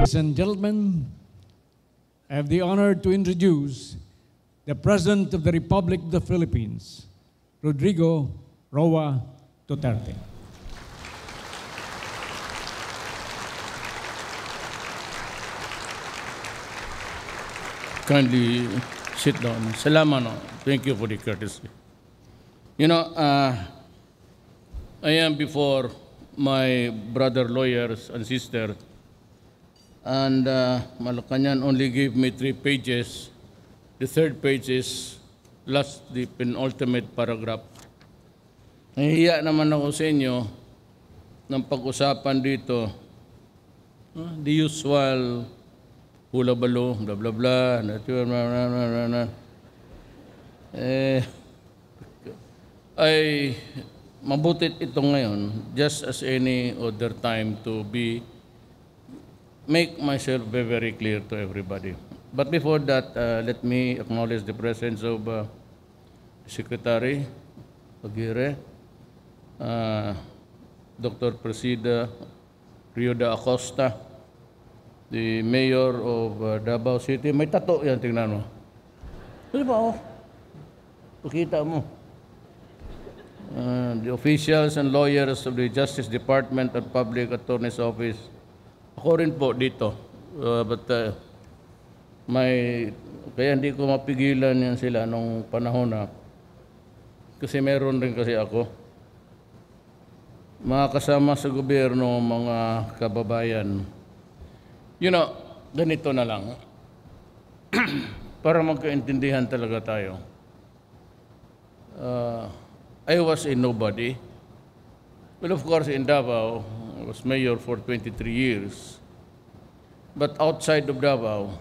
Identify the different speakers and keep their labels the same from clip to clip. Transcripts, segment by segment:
Speaker 1: Ladies and gentlemen, I have the honor to introduce the President of the Republic of the Philippines, Rodrigo Roa Duterte.
Speaker 2: Kindly sit down. Salamat. No? Thank you for the courtesy. You know, I am before my brother lawyers and sister, and Malacanang only gave me 3 pages. The 3rd page is the penultimate paragraph. Nahihiya naman ako sa inyo ng pag-usapan dito. The usual hula-balo, blah, blah, blah, ay mabutit ito ngayon, just as any other time, to make myself very clear to everybody. But before that, let me acknowledge the presence of Secretary Aguirre, Dr. Presida Rio de Acosta, the Mayor of Davao City. May tato yan, tingnan mo. Ano ba, oh? Pakita mo. The officials and lawyers of the Justice Department and Public Attorney's Office. Ako rin po dito. Kaya hindi ko mapigilan yan sila nung panahon na. Kasi meron rin kasi ako. Mga kasama sa gobyerno, mga kababayan. You know, ganito na lang. Para magkaintindihan talaga tayo. I was a nobody. Well, of course, in Davao, I was mayor for 23 years. But outside of Davao,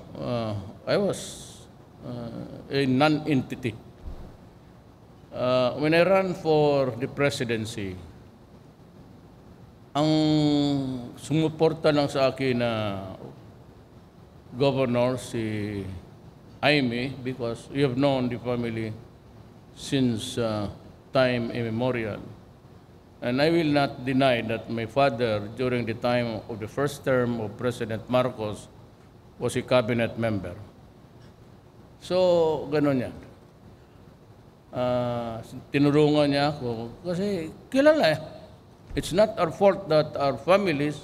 Speaker 2: I was a non-entity. When I ran for the presidency, ang sumuporta lang sa akin na governor, si Jaime, because we have known the family since time immemorial. And I will not deny that my father, during the time of the first term of President Marcos, was a cabinet member. So, ganun yan. Tinulungan niya ako kasi kilala eh. It's not our fault that our families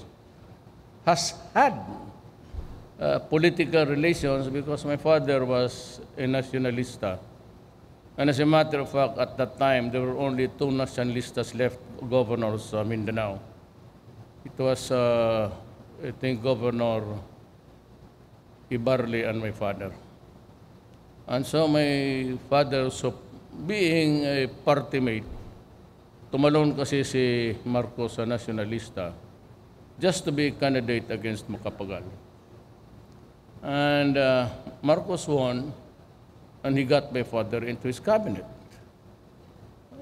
Speaker 2: has had political relations because my father was a nationalista. And as a matter of fact, at that time, there were only 2 nationalistas left governors of Mindanao. It was, I think, Governor Ibarli and my father. And so my father, so being a party mate, tumalon kasi si Marcos sa nationalista just to be a candidate against Macapagal. And Marcos won, and he got my father into his cabinet.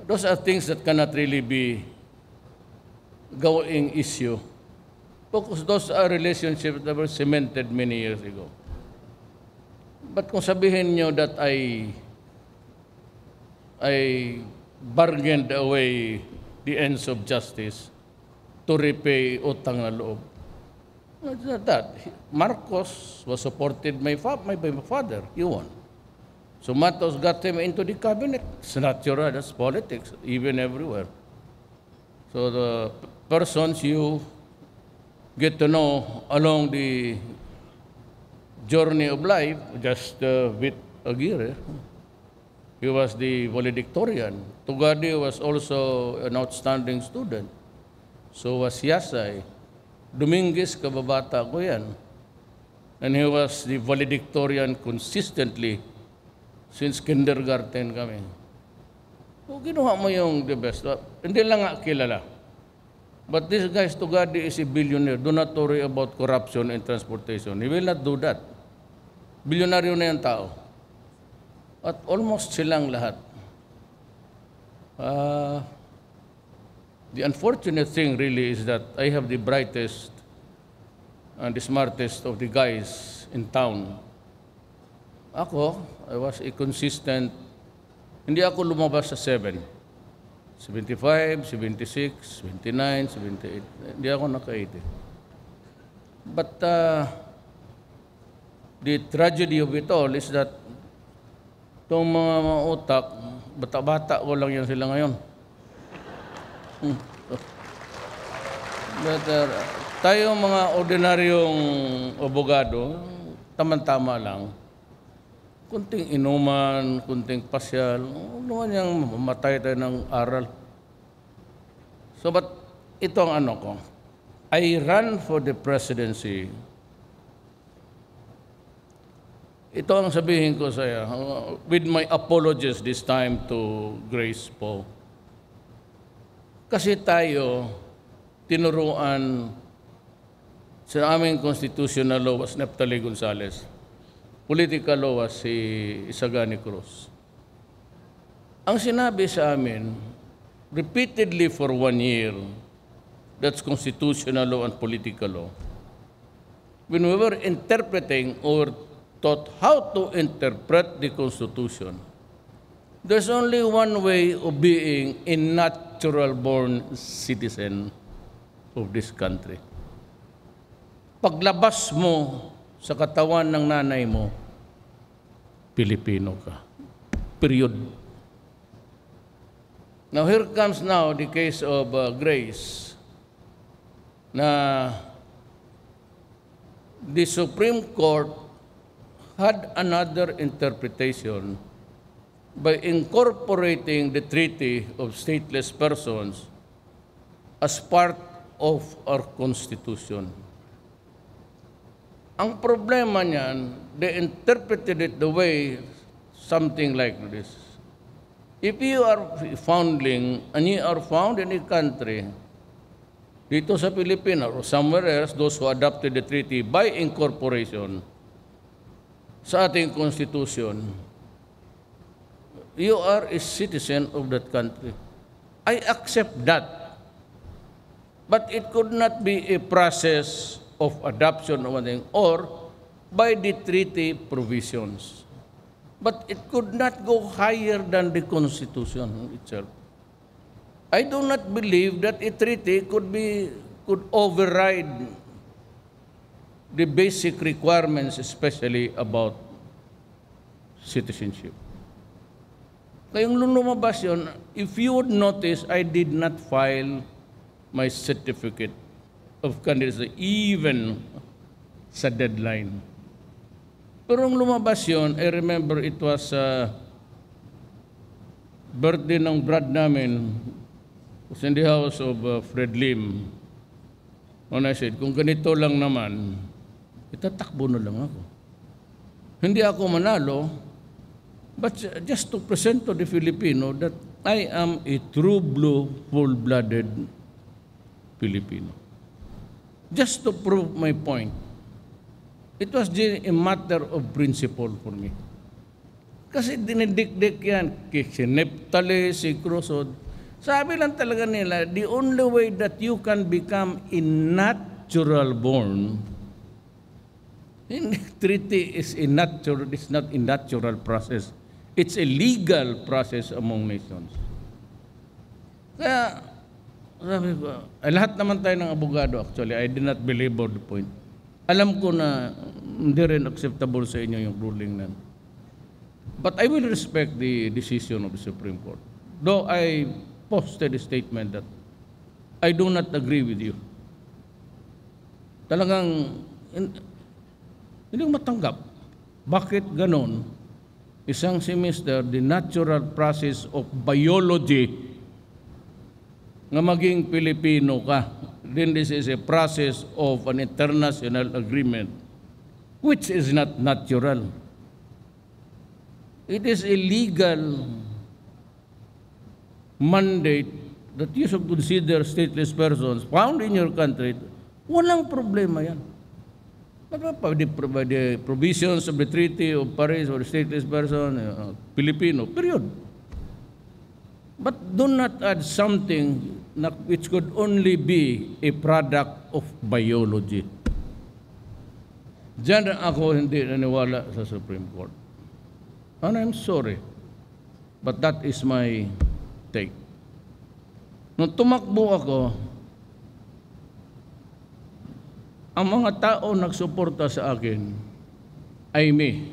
Speaker 2: Those are things that cannot really be going issue, because those are relationships that were cemented many years ago. But kung sabihin nyo that I bargained away the ends of justice to repay utang na loob, it's not that. Marcos was supported by my father. He won. So Matos got him into the cabinet. It's natural, that's politics, even everywhere. So the persons you get to know along the journey of life, just with Aguirre, he was the valedictorian. Tugadi was also an outstanding student. So was Yasay. Dominguez, kababata ko yan. And he was the valedictorian consistently since kindergarten kami. So, ginawa mo yung the best. Hindi lang nga kilala. But this guy, Tugadi, is a billionaire. Do not worry about corruption and transportation. He will not do that. Bilyonaryo na yung tao. At almost silang lahat. The unfortunate thing really is that I have the brightest and the smartest of the guys in town. Ako, I was a consistent, hindi ako lumabas sa 7. 75, 76, 79, 78. Hindi ako naka-80. But the tragedy of it all is that itong mga utak, bata-bata ko lang yan sila ngayon. But tayo mga ordinaryong abogado, tama-tama lang. Kunting inuman, kunting pasyal, huwag naman yung mamatay tayo ng aral. So, but ito ang ano ko. I ran for the presidency. Ito ang sabihin ko sa iyo, with my apologies this time to Grace po. Kasi tayo, tinuruan sa aming constitutional law was Neftali Gonzales. Political law was si Isagani Cruz. Ang sinabi sa amin, repeatedly for 1 year, that's constitutional law and political law. When we were interpreting or taught how to interpret the Constitution, there's only one way of being a natural-born citizen of this country. Paglabas mo sa katawan ng nanay mo, Pilipino ka. Period. Now here comes now the case of Grace, na the Supreme Court had another interpretation by incorporating the Treaty of Stateless Persons as part of our Constitution. Ang problema niyan, they interpreted it the way something like this. If you are foundling and you are found in a country, dito sa Pilipinas or somewhere else, those who adopted the treaty by incorporation sa ating Constitution, you are a citizen of that country. I accept that. But it could not be a process of adoption of anything or by the treaty provisions. But it could not go higher than the Constitution itself. I do not believe that a treaty could override the basic requirements, especially about citizenship. Kayong lumabas yun, if you would notice, I did not file my certificate of candidacy even sa deadline. Pero ang lumabas yun, I remember it was birthday ng brad namin. It was in the house of Fred Lim. When I said, kung ganito lang naman, itatakbo na lang ako. Hindi ako manalo, but just to present to the Filipino that I am a true blue, full-blooded Filipino. Just to prove my point. It was a matter of principle for me. Kasi dinidikdik yan, si Neftali, si Cruzod. Sabi lang talaga nila, the only way that you can become a natural born, treaty is not a natural process. It's a legal process among nations. Kaya, sabi ko, lahat naman tayo ng abogado actually, I did not belabor the point. Alam ko na hindi rin acceptable sa inyo yung ruling nan. But I will respect the decision of the Supreme Court. Though I posted a statement that I do not agree with you. Talagang hindi ko matanggap. Bakit ganon? Isang semester, the natural process of biology nga maging Pilipino ka. Then this is a process of an international agreement which is not natural. It is a legal mandate that you should consider stateless persons found in your country. Walang problema yan. By the provisions of the Treaty of Paris or the stateless person, Filipino, period. But do not add something which could only be a product of biology. Diyan ako hindi naniwala sa Supreme Court. And I'm sorry, but that is my take. Nung tumakbo ako, ang mga tao nagsuporta sa akin, Aimee,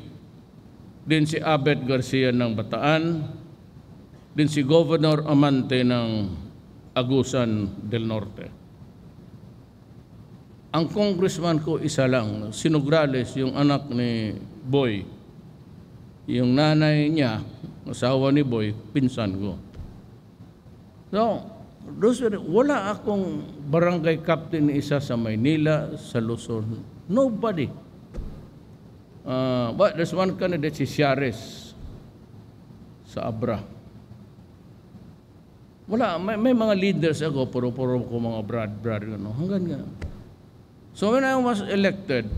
Speaker 2: din si Abet Garcia ng Bataan, din si Governor Amante ng Agusan del Norte. Ang congressman ko isa lang, si Nograles, yung anak ni Boy. Yung nanay niya, asawa ni Boy, pinsan ko. So, wala akong barangay captain isa sa Maynila, sa Luzon. Nobody. But there's one candidate, si Ciares, sa Abra. Wala, may mga leaders ako, puro-puro ko mga brad, ano, hanggang nga. So when I was elected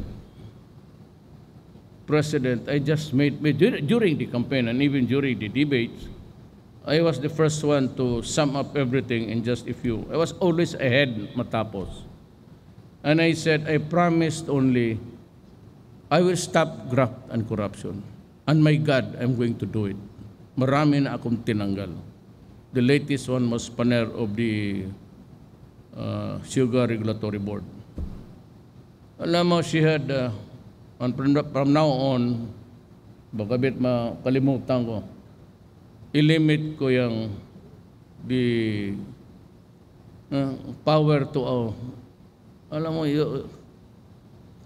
Speaker 2: president, I just made during the campaign and even during the debates, I was the first one to sum up everything in just a few. I was always ahead matapos. And I said, I promised only, I will stop graft and corruption. And my God, I'm going to do it. Marami na akong tinanggal. The latest one was Paner of the Sugar Regulatory Board. Alam mo, she had, from now on, baka bit makalimutan ko, ilimit ko yung the power to, alam mo,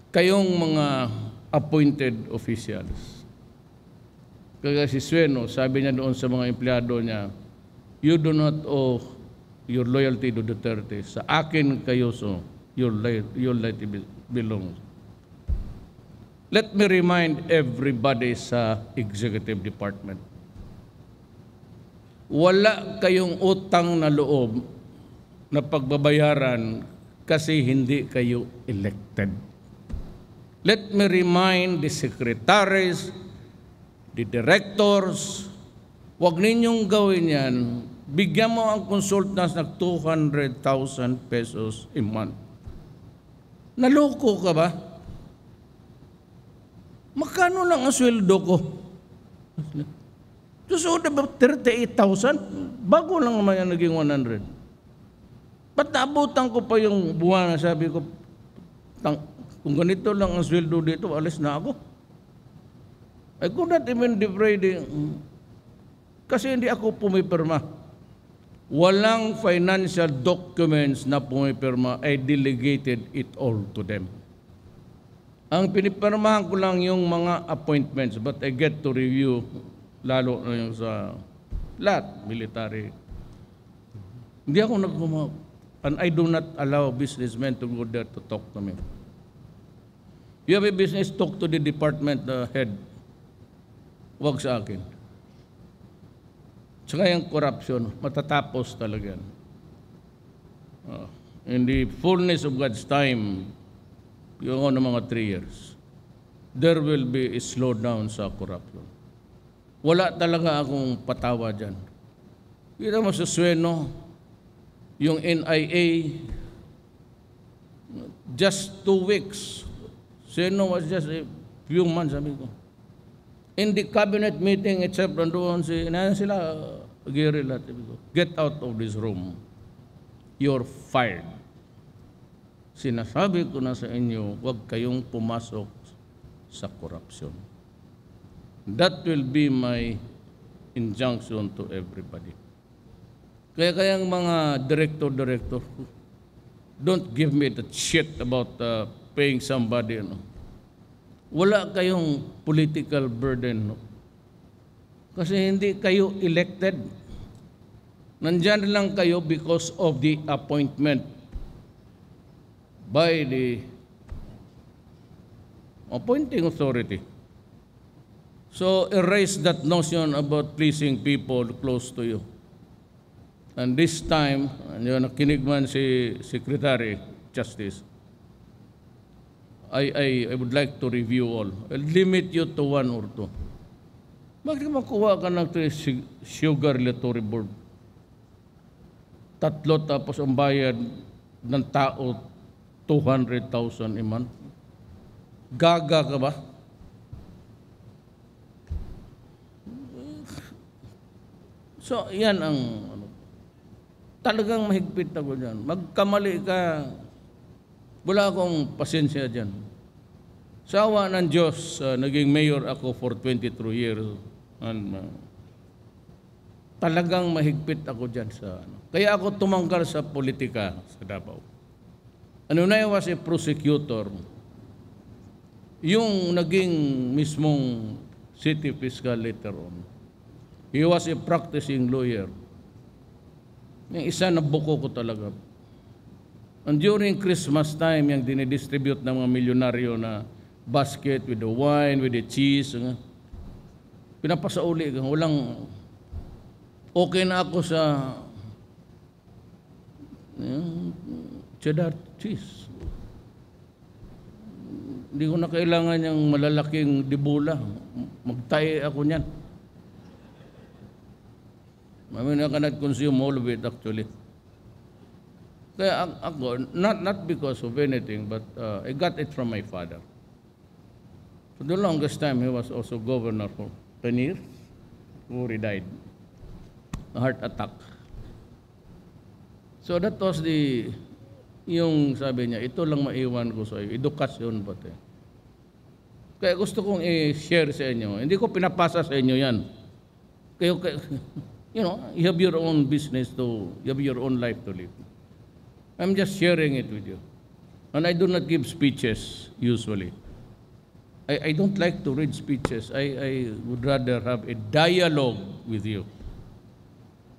Speaker 2: kayong mga appointed officials. Kaya si Sueno, sabi niya doon sa mga empleyado niya, you do not owe your loyalty to Duterte. Sa akin kayo, so your loyalty belongs. Let me remind everybody sa executive department. Wala kayong utang na loob na pagbabayaran kasi hindi kayo elected. Let me remind the secretaries, the directors, huwag ninyong gawin yan. Bigyan mo ang consultants ng 200,000 pesos a month. Naloko ka ba? Magkano lang ang sweldo ko? So, about 38,000? Bago lang naman yan naging 100. Ba't naabutan ko pa yung buwan na sabi ko, kung ganito lang ang sweldo dito, alis na ako. I could not even defray kasi hindi ako pumipirma. Walang financial documents na pumipirma. I delegated it all to them. Ang pinipirmahan ko lang yung mga appointments, but I get to review, lalo na yung sa lahat, military. Hindi ako and I do not allow businessmen to go there to talk to me. You have a business, talk to the department head. Huwag sa akin. Tsaka yung corruption, matatapos talaga. In the fullness of God's time, yung ng mga 3 years, there will be a slowdown sa corruption. Wala talaga akong patawa dyan. Kita mo sa Sueno, yung NIA, just 2 weeks. Sueno was just a few months, sabi ko. In the cabinet meeting, except nandoon sila, Gary lahat, get out of this room. You're fired. Sinasabi ko na sa inyo, huwag kayong pumasok sa korupsyon. That will be my injunction to everybody. Kaya ang mga director, don't give me that shit about paying somebody, Wala kayong political burden. Kasi hindi kayo elected. Nandyan lang kayo because of the appointment by the appointing authority. So erase that notion about pleasing people close to you. And this time, nakinig man si Secretary Justice, I would like to review all. I'll limit you to 1 or 2. Bakit makuha ka ng Sugar Regulatory Board? 3 tapos ang bayad ng tao 200,000 a month. Gaga ka ba? So, yan ang talagang mahigpit ako dyan. Magkamali ka, wala akong pasensya dyan. Sa awa ng Diyos, naging mayor ako for 23 years. And, talagang mahigpit ako dyan sa Kaya ako tumanggal sa politika sa Davao. And when I was a prosecutor, yung naging mismong city fiscal later on, he was a practicing lawyer. Yung isa na buko ko talaga. And during Christmas time, yung dinidistribute ng mga milyonaryo na basket with the wine, with the cheese, pinapasauli. Walang, okay na ako sa cheddar cheese. Hindi ko na kailangan yung malalaking dibula. Magtae ako niyan. I mean, I cannot consume all of it actually. Kaya ako, not because of anything, but I got it from my father. For the longest time, he was also governor for 10 years before he died. A heart attack. So that was yung sabi niya, ito lang maiwan ko sa iyo, edukasyon pati. Kaya gusto kong i-share sa inyo. Hindi ko pinapasa sa inyo yan. Kayo, you know, you have your own business you have your own life to live. I'm just sharing it with you. And I do not give speeches usually. I don't like to read speeches. I would rather have a dialogue with you.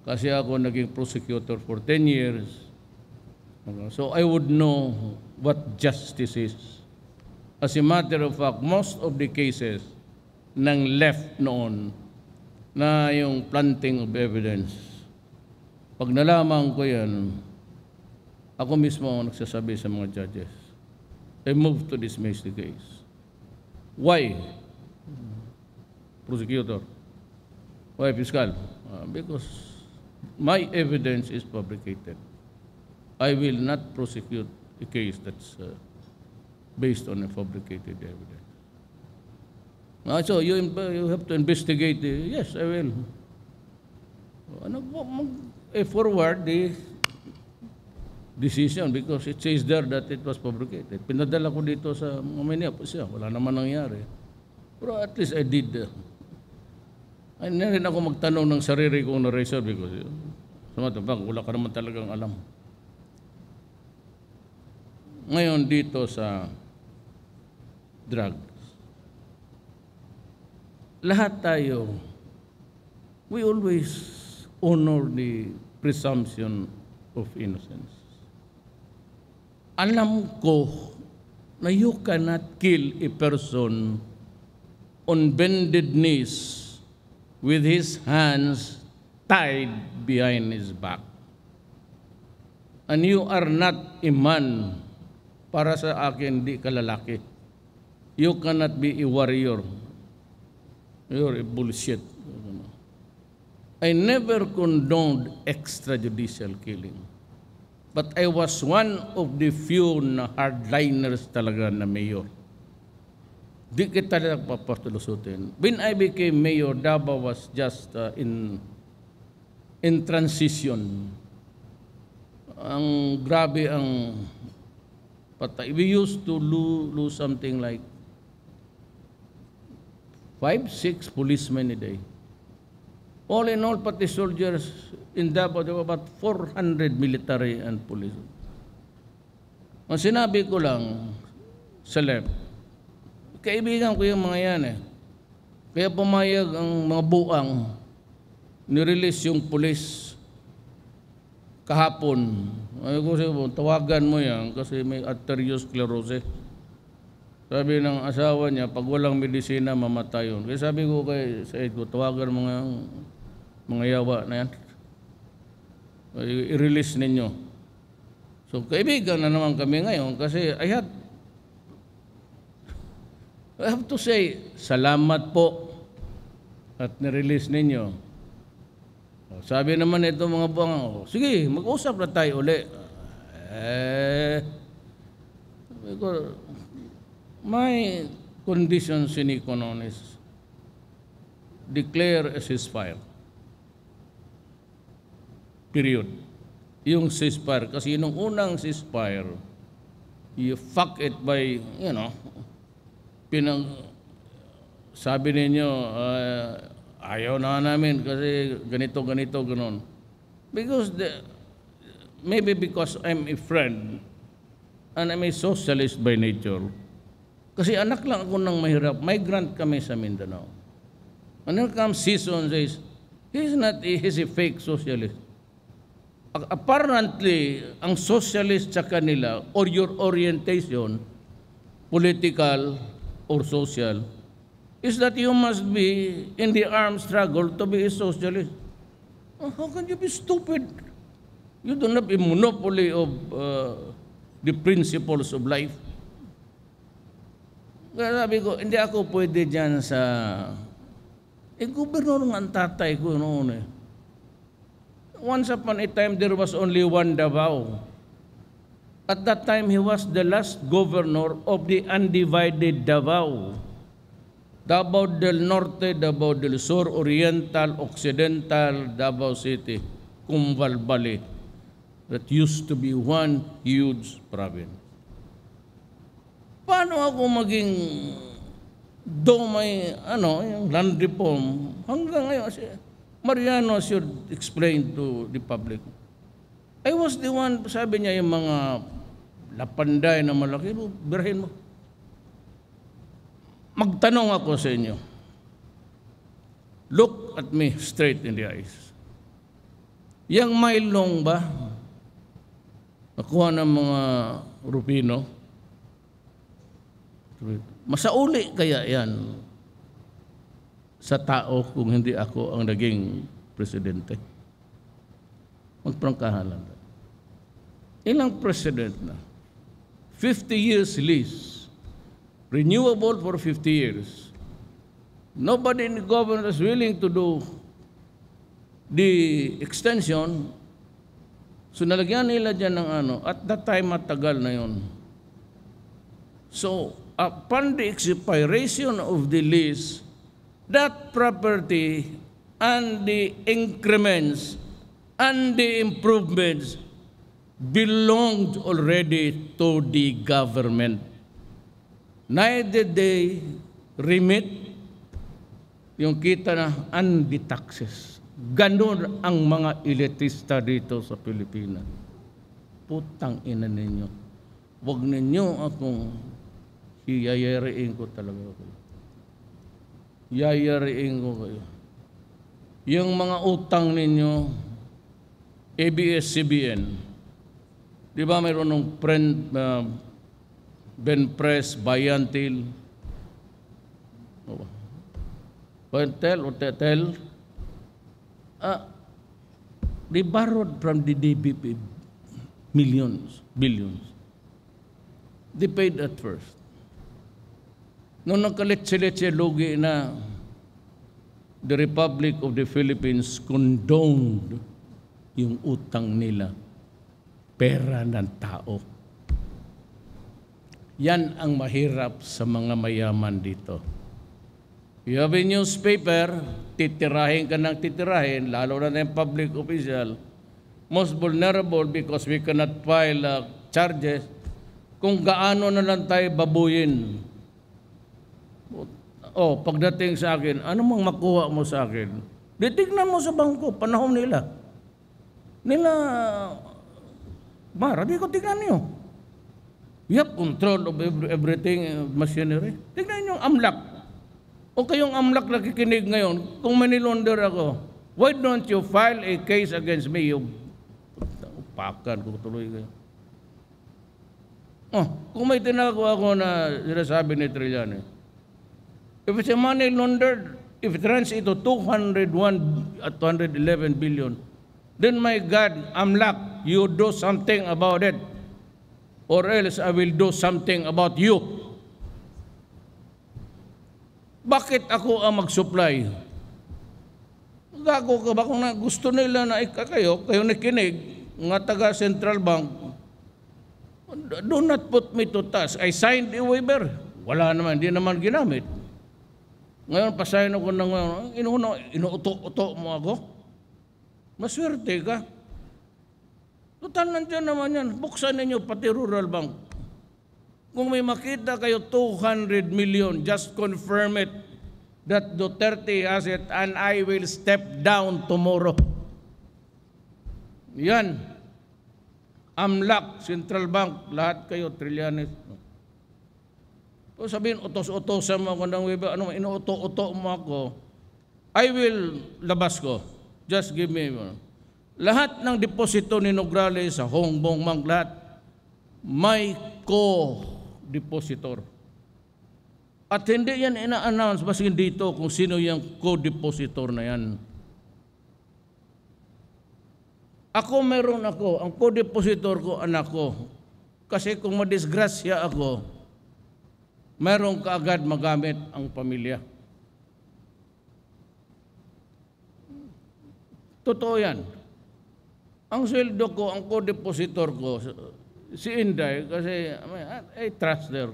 Speaker 2: Kasi ako naging prosecutor for 10 years. So I would know what justice is. As a matter of fact, most of the cases ng left noon na yung planting of evidence, pag nalaman ko yan, ako mismo ang nagsasabi sa mga judges, I move to dismiss the case. Why? Prosecutor. Why, Fiscal? Because my evidence is fabricated. I will not prosecute a case that's based on a fabricated evidence. So you have to investigate. Yes, I will. Forward the decision because it says there that it was fabricated. Pinadala ko dito sa Manila po siya. Wala naman nangyari. Pero at least I did. Ay, na rin ako magtanong ng sarili kong na-reserve because sa matapang, wala ka naman talagang alam. Ngayon dito sa drugs, lahat tayo, we always honor the presumption of innocence. Alam ko na you cannot kill a person on bended knees with his hands tied behind his back. And you are not a man. Para sa akin, di ka lalaki. You cannot be a warrior. You're a bullshit. I never condoned extrajudicial killing. But I was one of the few na hardliners talaga na mayor. Di kita talaga papatulusutin. When I became mayor, Davao was just in transition. Ang grabe ang patay. We used to lose something like 5-6 policemen a day. All in all, pati soldiers in Davao, there were about 400 military and police. Ang sinabi ko lang sa left, kaibigan ko yung mga yan eh. Kaya pumayag ang mga buang, nirelease yung police kahapon. Ay ko siya, tawagan mo yan kasi may arteriosclerosis. Sabi ng asawa niya, pag walang medisina, mamatay yun. Kaya sabi ko kay Said ko, tawagan mga yawa na yan. I-release ninyo. So, kaibigan na naman kami ngayon kasi I have to say, salamat po at nirelease ninyo. Sabi naman ito mga buwang, sige, mag-usap na tayo uli. My condition sine qua non is declare a ceasefire. Period. Yung ceasefire, kasi yung unang ceasefire, you fuck it by, sabi ninyo, ayaw na namin kasi ganito, ganon. Because maybe because I'm a friend and I'm a socialist by nature. Kasi anak lang ako ng mahirap. Migrant kami sa Mindanao. When there comes season, says, he's a fake socialist. Apparently, ang socialist sa kanila or your orientation, political or social, is that you must be in the armed struggle to be a socialist. How can you be stupid? You don't have a monopoly of the principles of life. Kaya sabi ko, hindi ako pwede dyan sa... gobernador nga ang tatay ko noon eh. Once upon a time, there was only one Davao. At that time, he was the last governor of the undivided Davao. Davao del Norte, Davao del Sur, Oriental, Occidental, Davao City, Cumbal Valley, that used to be one huge province. Paano ako maging may yung land reform hanggang ngayon? Mariano should explain to the public. I was the one, sabi niya, yung mga lapanday na malaki, birahin mo. Magtanong ako sa inyo. Look at me straight in the eyes. Yang mailong ba, nakuha ng mga Rupino, masauli kaya yan sa tao kung hindi ako ang naging presidente? Magprangkahan lang. Ilang president na? 50 years lease. Renewable for 50 years. Nobody in the government is willing to do the extension. So nalagyan nila dyan ng at that time matagal na yun. So upon the expiration of the lease, that property and the increments and the improvements belonged already to the government. Neither they remit yung kita na and the taxes. Ganon ang mga elitista dito sa Pilipinas. Putang ina ninyo. Huwag ninyo akong yayariin ko talaga kayo. Yayariin ko kayo. Yung mga utang ninyo, ABS-CBN, di ba mayroon ng Benpres, Bayantil, Tetel, they borrowed from the DBP millions, billions. They paid at first. Nung nagkaletse-letse lugi na, the Republic of the Philippines condoned yung utang nila, pera ng tao. Yan ang mahirap sa mga mayaman dito. You have a newspaper, titirahin ka ng titirahin, lalo na yung public official, most vulnerable because we cannot file charges kung gaano na lang tayo babuyin. Pagdating sa akin, ano mang makuha mo sa akin? Ditignan mo sa bangko, panahon nila. Marabi ko tignan niyo. You have control of everything, machinery. Tignan niyo ang AMLAC. O kayong AMLAC nakikinig ngayon, kung manilonder ako, why don't you file a case against me? Upakan ko tuloy kayo. Kung may tinagawa ko na sinasabi ni Trillanes, if it's a money laundered, if it runs into 201 at 211 billion, then my God, AMLAC, you do something about it. Or else I will do something about you. Bakit ako ang mag-supply? Gago ka ba kung gusto nila na kayo nakinig, nga taga Central Bank, do not put me to task. I signed the waiver. Wala naman, hindi naman ginamit. Ngayon, pasahin ako ng inuuto mo ako. Maswerte ka. Total, nandiyan naman yan. Buksan ninyo pati Rural Bank. Kung may makita kayo 200 million, just confirm it that Duterte has it and I will step down tomorrow. Yan. AMLAC, Central Bank, lahat kayo, Trillanes. O sabihin, utos-utosan mo ako ng Weber, ano, inuuto-uto mo ako, I will labas ko. Just give me. Lahat ng deposito ni Nograles sa Hongbong Bank, lahat, may co-depositor. At hindi yan ina-announce basin dito kung sino yung co-depositor na yan. Ako meron ako, ang co-depositor ko anak ko. Kasi kung madisgrasya ako, meron kaagad magamit ang pamilya. Totoo yan. Ang sweldo ko, ang co-depositor ko, si Inday, kasi I trust her.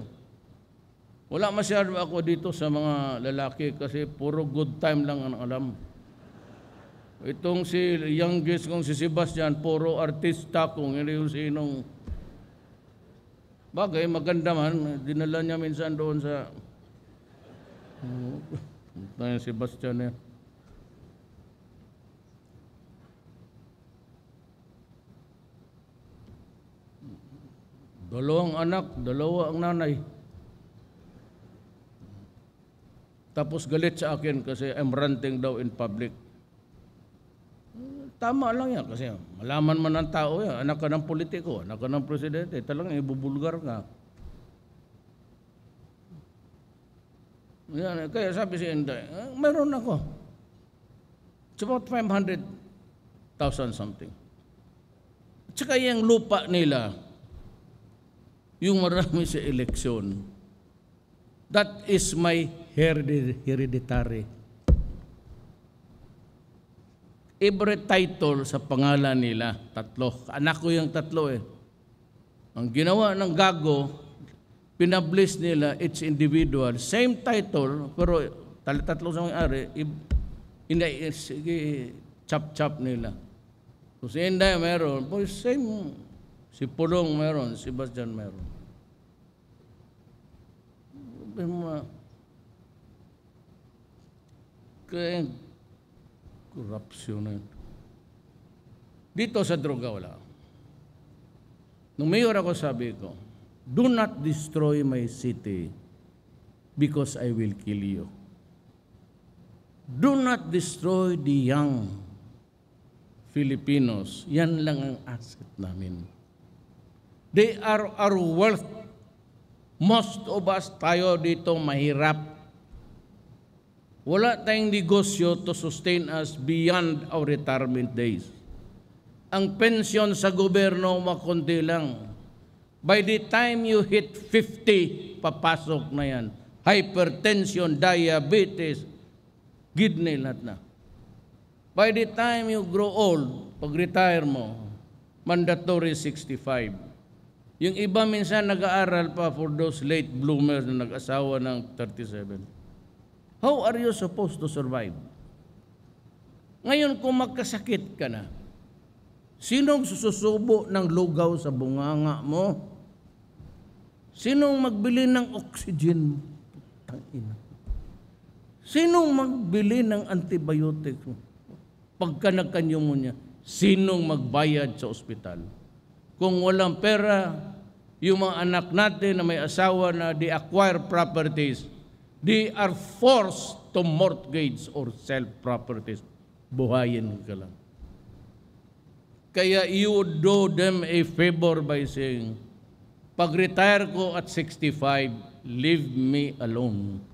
Speaker 2: Wala masyado ako dito sa mga lalaki kasi puro good time lang ang alam. Itong si youngest kong si Sebastian, puro artista kung hindi yung sinong bagay, maganda man. Dinala niya minsan doon sa Sebastian eh. Dalawang anak, dalawa ang nanay. Tapos galit sa akin kasi I'm ranting daw in public. Tama lang yan kasi malaman man ng tao yan, anak ka ng politiko, anak ka ng presidente, talagang ibubulgar ka. Yan, kaya sabi si Inday, meron ako. It's about 500,000 something. At saka yung lupa nila, yung marami sa eleksyon, that is my hereditary. Every title sa pangalan nila, tatlo. Anak ko yung tatlo eh. Ang ginawa ng gago, pinablis nila, it's individual. Same title, pero tatlo sa may-ari, sige, chop-chop nila. So si Inday meron, same, si Pulong meron, si Sebastian meron. Kaya korupsyon na. Dito sa droga wala. Nung mayor ako sabi ko, do not destroy my city because I will kill you. Do not destroy the young Filipinos. Yan lang ang asset namin. They are our wealth. Most of us tayo dito mahirap. Wala tayong negosyo to sustain us beyond our retirement days. Ang pensyon sa gobyerno makunti lang. By the time you hit 50, papasok na yan. Hypertension, diabetes, kidney, lahat na. By the time you grow old, pag-retire mo, mandatory 65. Yung iba minsan nag-aaral pa for those late bloomers na nag-asawa ng 37. How are you supposed to survive? Ngayon kung magkasakit ka na, sinong sususubo ng lugaw sa bunganga mo? Sinong magbili ng oxygen? Tangina. Sinong magbili ng antibiotic? Pagka nagkanyumunya, sinong magbayad sa ospital? Kung walang pera, yung mga anak natin na may asawa na they acquire properties, they are forced to mortgage or sell properties. Buhayin ka lang. Kaya you do them a favor by saying, pag-retire ko at 65, leave me alone.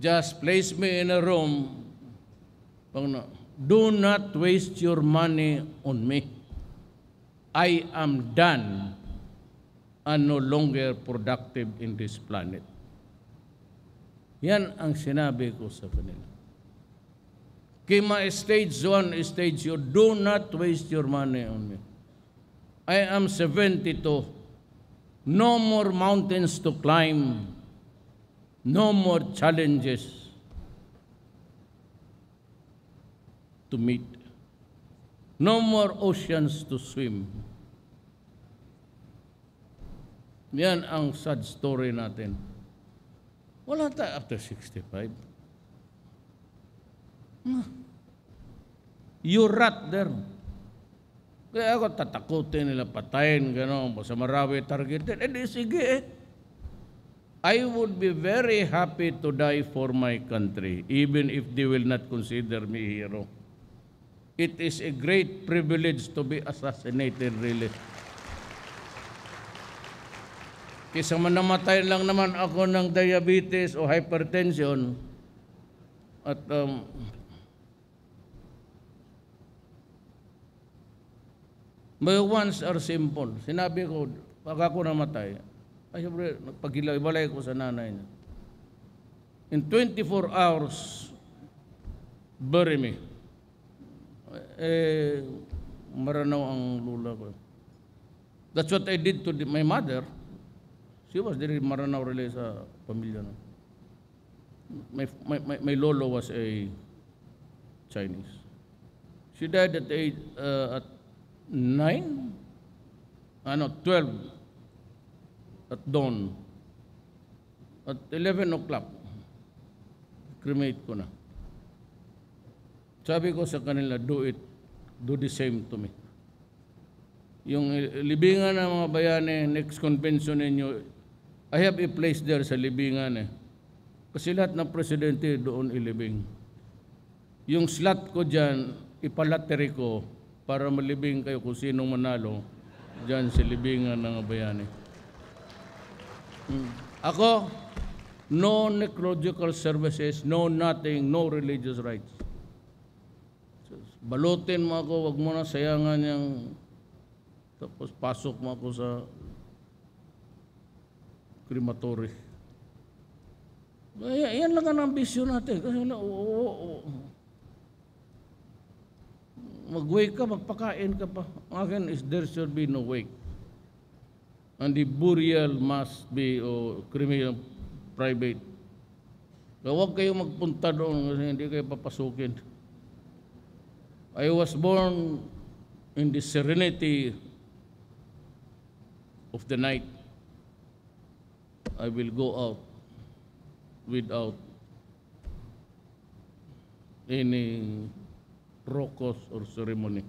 Speaker 2: Just place me in a room. Do not waste your money on me. I am done and no longer productive in this planet. Yan ang sinabi ko sa kanila. Kima stage 1, stage 2, do not waste your money on me. I am 72. No more mountains to climb. No more challenges to meet. No more oceans to swim. Yan ang sad story natin. Wala tayo after 65. You rot there. Kaya ako tatakutin nila, patayin, gano'n, sa Marawi targeted. Eh di sige eh. I would be very happy to die for my country, even if they will not consider me hero. It is a great privilege to be assassinated, really. Kaysa man namatay lang naman ako ng diabetes o hypertension at my wants are simple. Sinabi ko, pag ako namatay, ay siyempre, nagpaghiwalay ko sa nanay niya. In 24 hours, bury me. Maranaw ang lula ko. That's what I did to my mother. She was very maranaw really sa pamilya. No? My lolo was a Chinese. She died at 12 at dawn. At 11 o'clock, cremate ko na. Sabi ko sa kanila, do the same to me. Yung libingan ng mga bayani, next convention ninyo, I have a place there sa libingan eh. Kasi lahat ng presidente doon ilibing. Yung slot ko dyan, ipalateri ko para malibing kayo kung sinong manalo dyan sa libingan ng bayani. Ako, no necrological services, no nothing, no religious rights. Balutin mo ako, wag mo na sayangan yung tapos pasok mo ako sa crematory. Yan lang ang ambisyon natin. Kasi mag-wake ka, magpakain ka pa. Akin is there should be no wake. And the burial must be criminal private. Huwag kayo magpunta doon kasi hindi kayo papasukin. I was born in the serenity of the night. I will go out without any rokos or ceremony.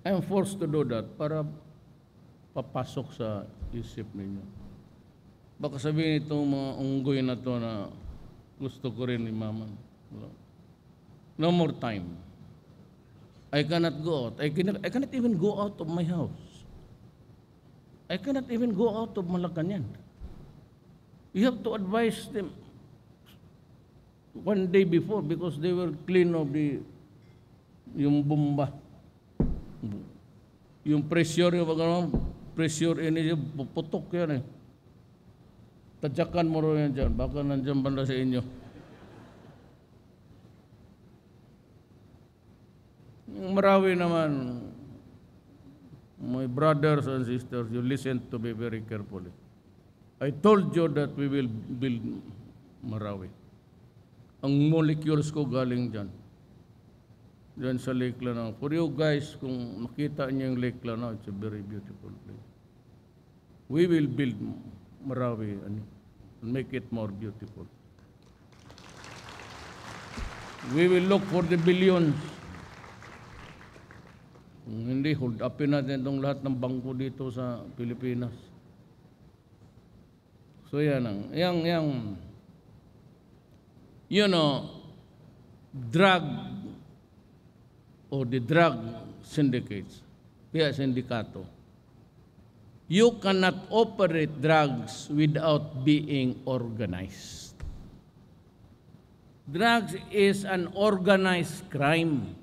Speaker 2: I am forced to do that para papasok sa isip ninyo. Baka sabihin itong mga unggoy na to na gusto ko rin imaman. No more time. I cannot go out. I cannot even go out of my house. I cannot even go out of Malacanang. You have to advise them one day before because they were clean of yung bomba. Yung pressure, pressure ini puputok yan eh. Tadyakan mo rin yan dyan. Baka nandiyan banda sa inyo. Yung Marawi naman, my brothers and sisters, you listen to me very carefully. I told you that we will build Marawi. Ang molecules ko galing dyan. Dyan sa Lake Lanao. For you guys, kung makita niyo yung Lake Lanao, it's a very beautiful place. We will build Marawi and make it more beautiful. We will look for the billions. Kung hindi, hold upin natin itong lahat ng bangko dito sa Pilipinas. So yan ang, drug or the drug syndicates, kaya sindikato, you cannot operate drugs without being organized. Drugs is an organized crime.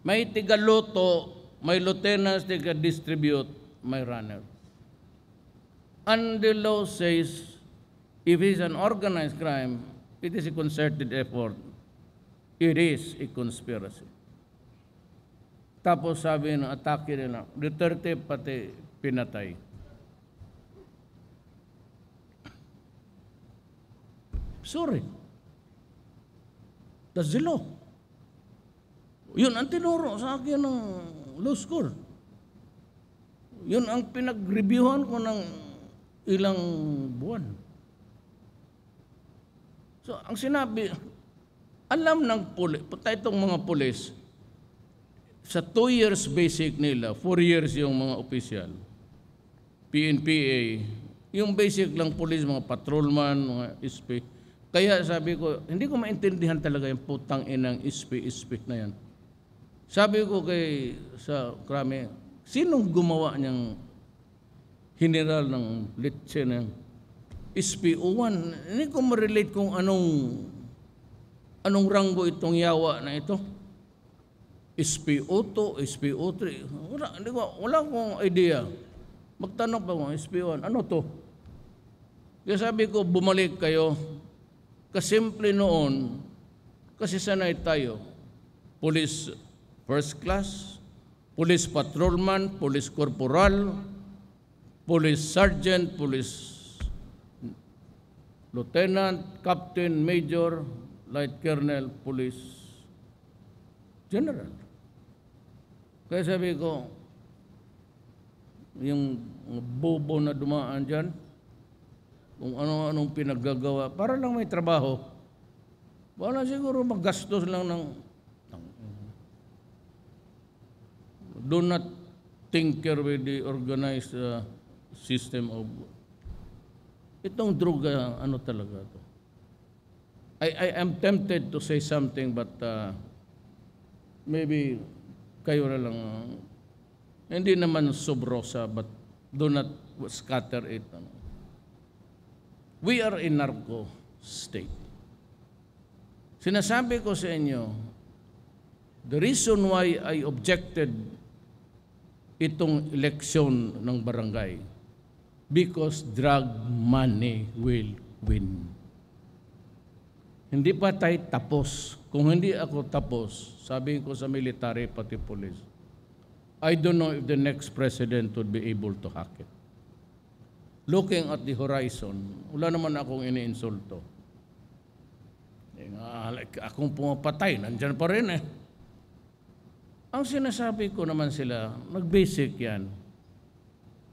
Speaker 2: May tigaluto, may lieutenants, tiga-distribute, may runner. And the law says, if it is an organized crime, it is a concerted effort. It is a conspiracy. Tapos sabi ng atake nila, Duterte pati pinatay. Sorry. That's the law. Yun ang tinuro sa akin ng law school. Yun ang pinag-reviewhan ko ng ilang buwan. So, ang sinabi, alam ng pulis, itong mga pulis, sa 2 years basic nila, 4 years yung mga opisyal, PNPA, yung basic lang pulis, mga patrolman, mga SP. Kaya sabi ko, hindi ko maintindihan talaga yung putang inang SP na yan. Sabi ko sa Krame, sinong gumawa niyang general ng litse ng SPO1? Hindi ko ma-relate kung anong ranggo itong yawa na ito. SPO2, SPO3. Wala akong idea. Magtanong pa ko, SPO1, ano to? Kaya sabi ko, bumalik kayo. Kasimple noon, kasi sanay tayo. Police first class, police patrolman, police corporal, police sergeant, police lieutenant, captain, major, light colonel, police general. Kaya sabi ko, yung bobo na dumaan dyan, kung ano-anong pinaggagawa, para lang may trabaho, wala siguro maggastos lang ng do not tinker with the organized system of itong droga, ano talaga to. I am tempted to say something, but maybe kayo na lang, hindi naman sobrosa, but do not scatter it. We are in narco state. Sinasabi ko sa inyo, the reason why I objected itong eleksyon ng barangay, because drug money will win. Hindi pa tayo tapos. Kung hindi ako tapos, sabi ko sa military pati police, I don't know if the next president would be able to hack it. Looking at the horizon, wala naman akong iniinsulto. Akong pumapatay, nandyan pa rin eh. Ang sinasabi ko naman sila, nag-basic yan.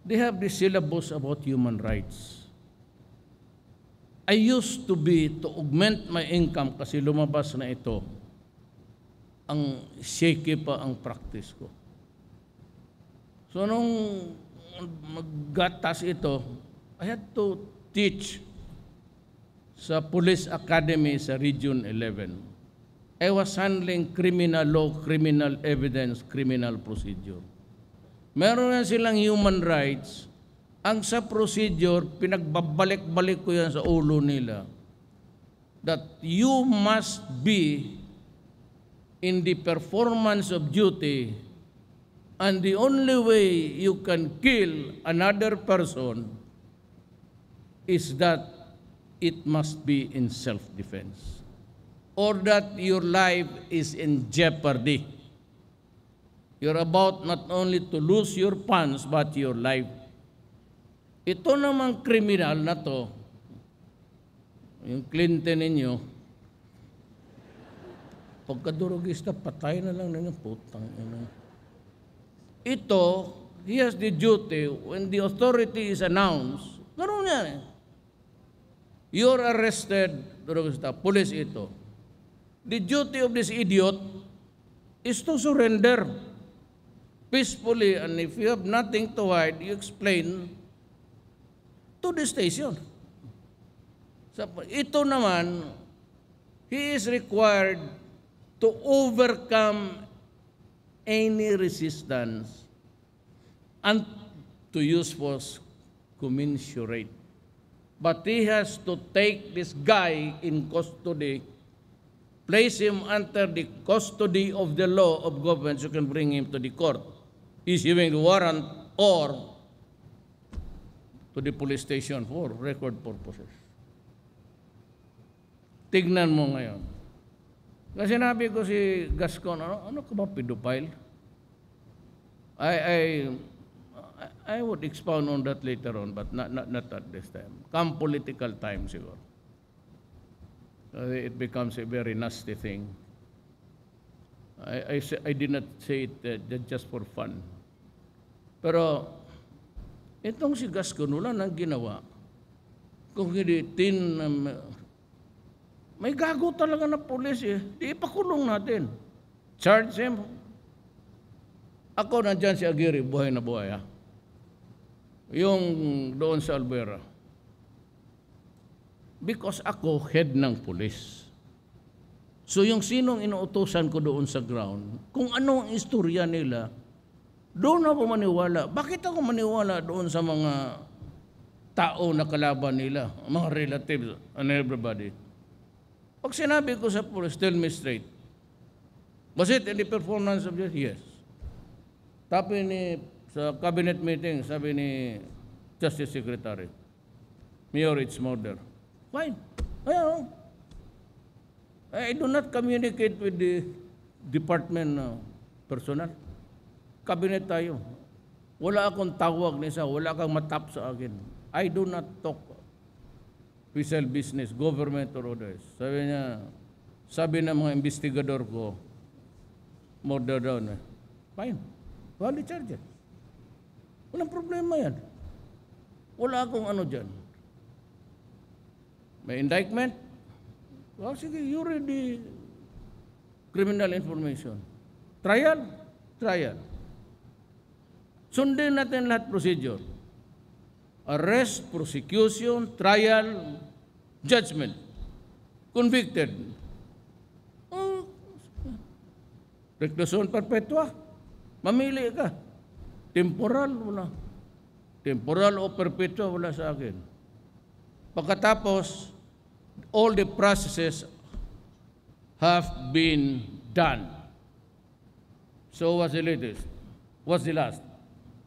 Speaker 2: They have the syllabus about human rights. I used to augment my income kasi lumabas na ito. Ang shaky pa ang practice ko. So nung maggatas ito, I had to teach sa Police Academy sa Region 11. I was handling criminal law, criminal evidence, criminal procedure. Meron na silang human rights. Ang sa procedure, pinagbabalik-balik ko yan sa ulo nila. That you must be in the performance of duty, and the only way you can kill another person is that it must be in self-defense, or that your life is in jeopardy. You're about not only to lose your funds, but your life. Ito namang kriminal na to, yung Clinton ninyo, pagkadurugista, patay na lang ninyo, putang ina. Ito, he has the duty, when the authority is announced, gano'n yan eh. You're arrested, durugista, police ito. The duty of this idiot is to surrender peacefully, and if you have nothing to hide, you explain to the station. So, ito naman, he is required to overcome any resistance and to use force commensurate. But he has to take this guy in custody, place him under the custody of the law of government so you can bring him to the court, issuing the warrant or to the police station for record purposes. Tignan mo ngayon. Kasi sinabi ko si Gascon, ano ka ba, pedophile? I would expound on that later on, but not at this time. Come political time siguro. It becomes a very nasty thing. I did not say it just for fun. Pero Itong si Gascon, wala nang ginawa. Kung hindi, may gago talaga na pulis eh. Di ipakulong natin. Charge him. Ako nandyan si Aguirre, buhay na buhay ha. Yung doon sa Albuera. Because ako head ng pulis. So yung sinong inuutosan ko doon sa ground, kung ano ang istorya nila, doon ako maniwala. Bakit ako maniwala doon sa mga tao na kalaban nila, mga relatives and everybody? Pag sinabi ko sa police, tell me straight. Was it any performance of justice? Yes. Sabi sa cabinet meeting, sabi ni Justice Secretary, Mayor, it's murder. Fine. Ayaw. I do not communicate with the department personnel. Cabinet tayo. Wala akong tawag nisa, wala kang matap sa akin. I do not talk official business, government or others. Sabi ng mga investigador ko, murder down. Fine. Valid charges. Walang problema yan. Wala akong ano dyan. May indictment? Well, sige, you read the criminal information. Trial? Trial. Sundin natin lahat procedure. Arrest, prosecution, trial, judgment. Convicted. Reclusion perpetua. Mamili ka. Temporal, wala. Temporal o perpetua, wala sa akin. Pagkatapos, all the processes have been done. So what's the latest? What's the last?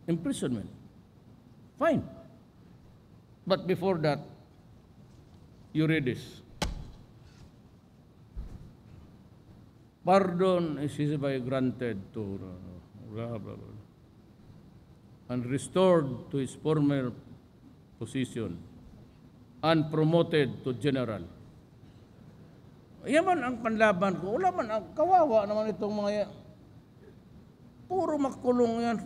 Speaker 2: Imprisonment. Fine. But before that, you read this. Pardon is hereby granted to blah, blah, blah, and restored to his former position and promoted to general. Yaman ang panlaban ko. Wala man, ang kawawa naman itong mga yan. Puro makulong yan.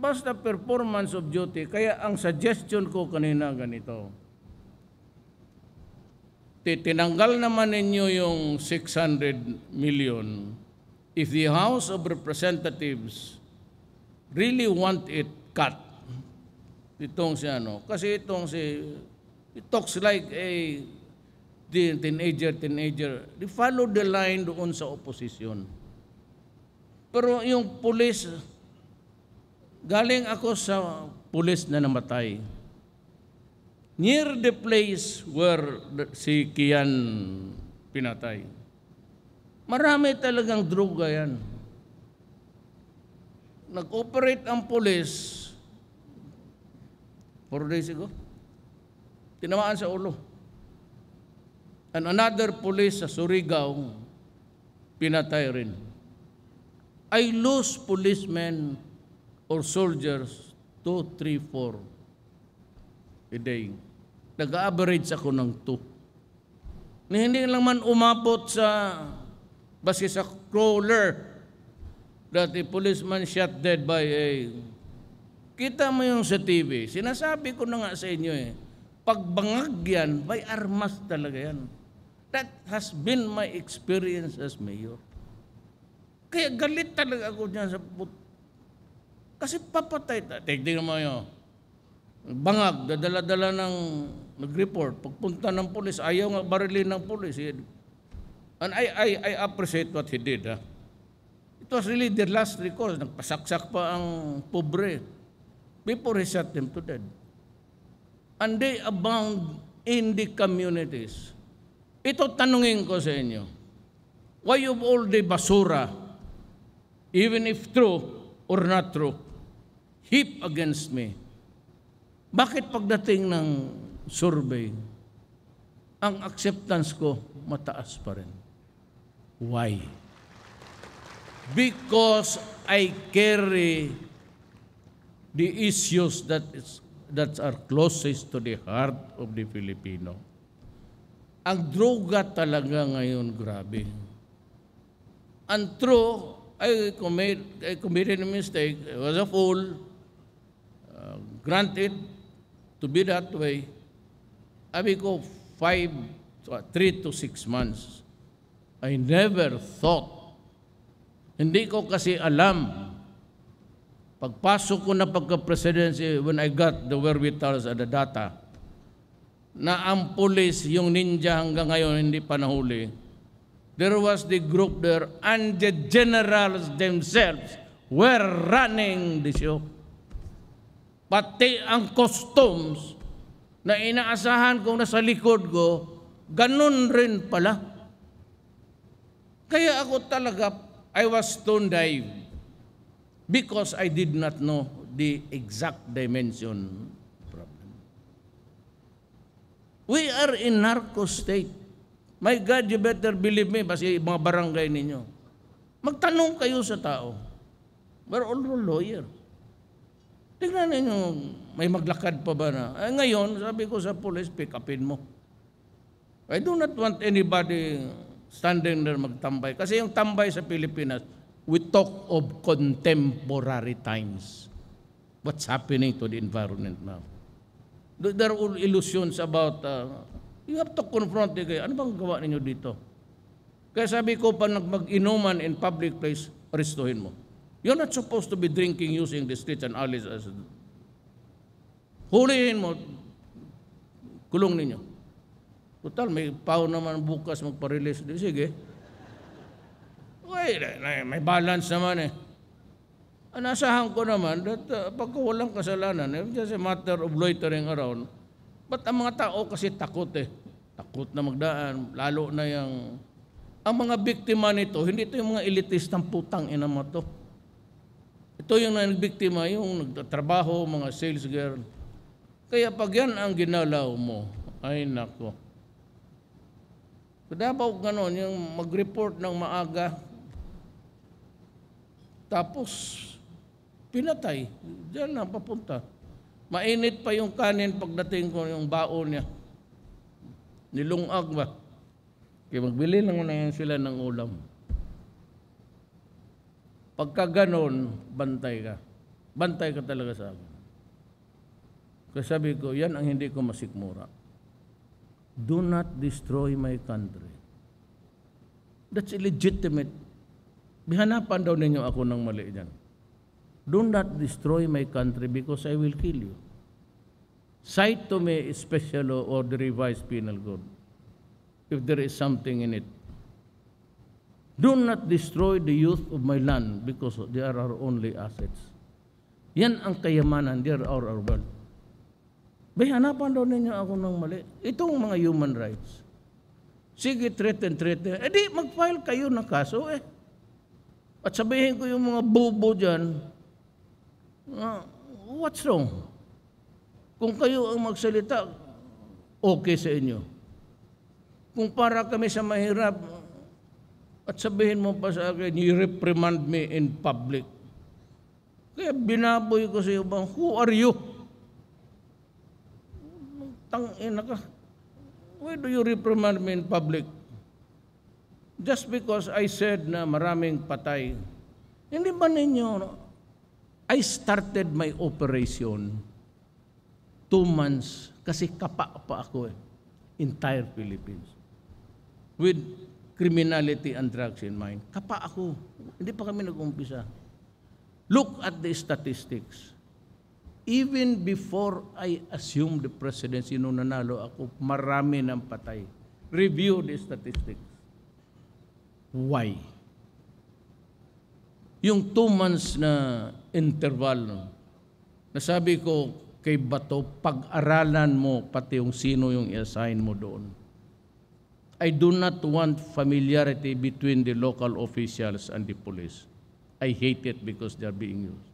Speaker 2: Basta performance of duty. Kaya ang suggestion ko kanina ganito. Tinanggal naman ninyo yung 600 million. If the House of Representatives really want it cut, itong si ano, kasi itong si, it talks like a teenager. They follow the line doon sa opposition. Pero yung police, galing ako sa pulis na namatay. Near the place where si Kian pinatay. Marami talagang droga yan. Nag-operate ang pulis 4 days ago. Tinamaan sa ulo. And another police sa Surigao, pinatay rin. I lose policemen or soldiers 2, 3, 4 a day. Nag-average ako ng 2. Hindi lang man umabot sa base sa crawler that a policeman shot dead by a... Kita mo yung sa TV. Sinasabi ko na nga sa inyo pagbangag yan, may armas talaga yan. That has been my experience as mayor. Kaya galit talaga ako dyan sa... Kasi papatay. Tignan mo yun. Bangag, dadala-dala ng nag-report. Pagpunta ng pulis, ayaw nga barilin ng pulis. And I appreciate what he did. It was really their last recourse. Nagpasaksak pa ang pobre before he shot them to death. And they abound in the communities. Ito tanungin ko sa inyo. Why of all the basura, even if true or not true, heap against me? Bakit pagdating ng survey, ang acceptance ko mataas pa rin? Why? Because I carry the issues that are closest to the heart of the Filipino. Ang droga talaga ngayon, grabe. And true, I committed a mistake. I was a fool. grant it to be that way. Sabi ko, 3 to 6 months. I never thought, hindi ko kasi alam, pagpasok ko na pagka-presidency, when I got the wherewithals and the data, na ang pulis, yung ninja hanggang ngayon hindi pa nahuli. There was the group there and the generals themselves were running the show. Pati ang customs na inaasahan kong nasa likod ko, ganun rin pala. Kaya ako talaga, I was stone dive because I did not know the exact dimension problem. We are in narco state. My God, you better believe me, kasi mga barangay ninyo. Magtanong kayo sa tao. We're all lawyer. Tingnan ninyo, may maglakad pa ba na? Ngayon, sabi ko sa police, pick upin mo. I do not want anybody standing there magtambay. Kasi yung tambay sa Pilipinas, we talk of contemporary times. What's happening to the environment now? There are all illusions about, you have to confront it kayo. Ano bang gawa ninyo dito? Kaya sabi ko, pag mag-inuman in public place, arestuhin mo. You're not supposed to be drinking using the streets and alleys. Hulihin mo, kulong ninyo. Total, may pao naman bukas magpa-release. Sige. May balance naman eh. Anasahan ko naman that pagka walang kasalanan, just a matter of loitering around. But ang mga tao kasi takot eh. Takot na magdaan, lalo na yung... Ang mga biktima nito, hindi ito yung mga elitistang putang ina mo to. Ito yung nagbiktima, yung nagtatrabaho, mga sales girl. Kaya pag yan ang ginalaw mo, ay nako. Dapat gano'n, yung mag-report ng maaga, tapos pinatay, diyan na papunta. Mainit pa yung kanin pagdating ko yung baon niya. Nilungag ba? Kaya magbili lang na yan sila ng ulam. Pagka ganon, bantay ka. Bantay ka talaga sa akin. Kasi sabi ko, yan ang hindi ko masikmura. Do not destroy my country. That's illegitimate. Bihanapan daw ninyo ako ng mali dyan. Do not destroy my country because I will kill you. Cite to me a special law or the revised penal code if there is something in it. Do not destroy the youth of my land because they are our only assets. Yan ang kayamanan, they are our wealth. Hanapan daw ninyo ako ng mali. Itong mga human rights. Sige, threaten. Di, mag-file kayo ng kaso eh. At sabihin ko yung mga bobo dyan, what's wrong? Kung kayo ang magsalita, okay sa inyo. Kung para kami sa mahirap, at sabihin mo pa sa akin, you reprimand me in public. Kaya binaboy ko sa iyo, who are you? Tangina ka. Why do you reprimand me in public? Just because I said na maraming patay. Hindi ba ninyo, I started my operation 2 months kasi kapa pa ako eh. Entire Philippines. With criminality and drugs in mind. Kapa ako. Hindi pa kami nag-umpisa. Look at the statistics. Even before I assumed the presidency nung nanalo ako, marami ng patay. Review the statistics. Why? Yung 2 months na interval, nasabi ko kay Bato, pag-aralan mo pati yung sino yung i-assign mo doon. I do not want familiarity between the local officials and the police. I hate it because they are being used.